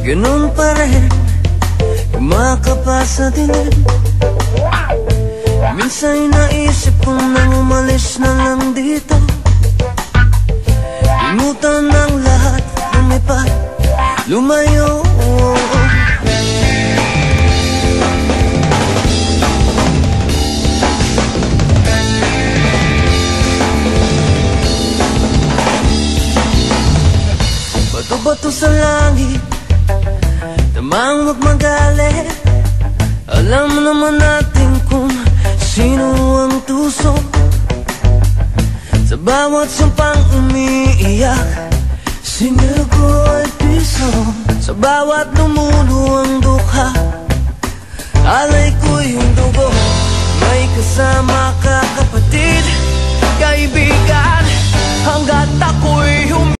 ganun pa rin, kumakapasa din. Minsan naisip kong nang umalis na lang dito, limutan ng lahat, lumipat, lumayo. Bato-bato sa langit, tamang huwag magalit. Alam naman natin kung sino ang tusok sa bawat sampang umiiyak. Singil ko ay piso, sa bawat lumuluwang dukha. Alay ko yung dugo, may kasama ka.